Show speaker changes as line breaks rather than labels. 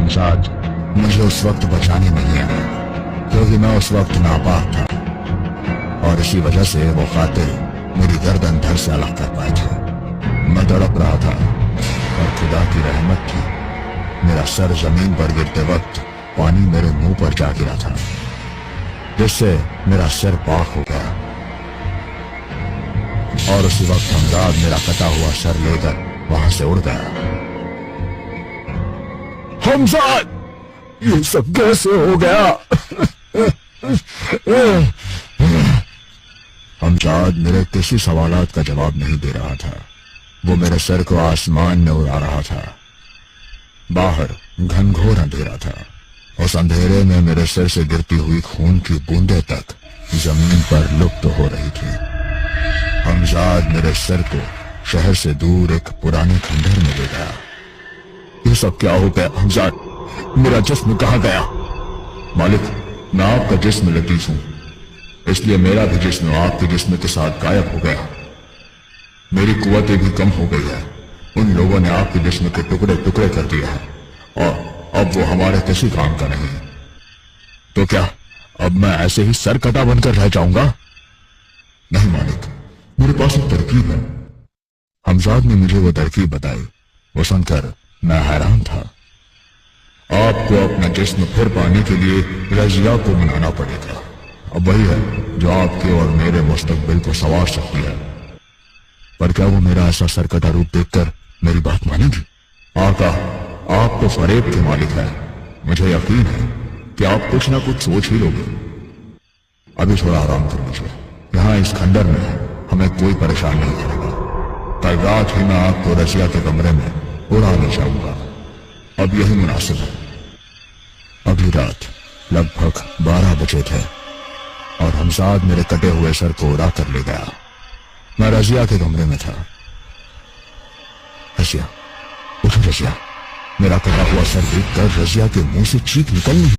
हमजाद मुझे उस वक्त बचाने नहीं आया क्योंकि मैं उस वक्त नापाक था और इसी वजह से वो कातिल मेरी गर्दन धड़ से अलग कर पाए थे। मैं तड़प रहा था और खुदा की रहमत थी, मेरा सर जमीन पर गिरते वक्त पानी मेरे मुंह पर जा गिरा था, जिससे मेरा सिर पाक हो गया और उसी वक्त हमजाद मेरा कटा हुआ सर लेकर वहां से उड़ गया। हमजाद, ये सब कैसे हो गया? हमजाद मेरे किसी सवालात का जवाब नहीं दे रहा था। वो मेरे सर को आसमान में उड़ा रहा था। बाहर घनघोर अंधेरा था। उस अंधेरे में मेरे सर से गिरती हुई खून की बूंदें तक जमीन पर लुप्त हो रही थी। हमजाद मेरे सर को शहर से दूर एक पुराने खंडहर में ले गया। ये सब क्या हो गया हमजाद? मेरा जिस्म कहाँ गया? मालिक, मैं आपका जिस्म लतीफ हूं, इसलिए मेरा भी जिस्म आपके जिस्म के साथ गायब हो गया। मेरी कुव्वतें भी कम हो गई है। उन लोगों ने आपके जिस्म के टुकड़े टुकड़े कर दिए हैं और अब वो हमारे किसी काम का नहीं। तो क्या अब मैं ऐसे ही सर कटा बनकर रह जाऊंगा? नहीं मालिक, मेरे पास एक तरकीब है। हमजाद ने मुझे वो तरकीब बताई। वो सुनकर मैं हैरान था। आपको अपना जिस्म फिर पाने के लिए रजिया को मनाना पड़ेगा। अब वही है जो आपके और मेरे मुस्तकबिल को संवार सकती है। पर क्या वो मेरा ऐसा सरकटा रूप देखकर मेरी बात मानेगी? आका, आप तो फरेब के मालिक हैं। मुझे यकीन है कि आप कुछ ना कुछ सोच ही लोगे। अभी थोड़ा आराम कर लीजिए। यहाँ इस खंडर में हमें कोई परेशान नहीं करेगा। कल रात ही मैं आपको रजिया के कमरे में उड़ा ले जाऊंगा। अब यही मुनासिब है। अगली रात लगभग 12 बजे थे और हमजाद मेरे कटे हुए सर को उड़ा कर ले गया। मैं रजिया के कमरे में था। रजिया, उठो रजिया। मेरा कटा हुआ सर देखकर रजिया के मुंह से चीख निकलनी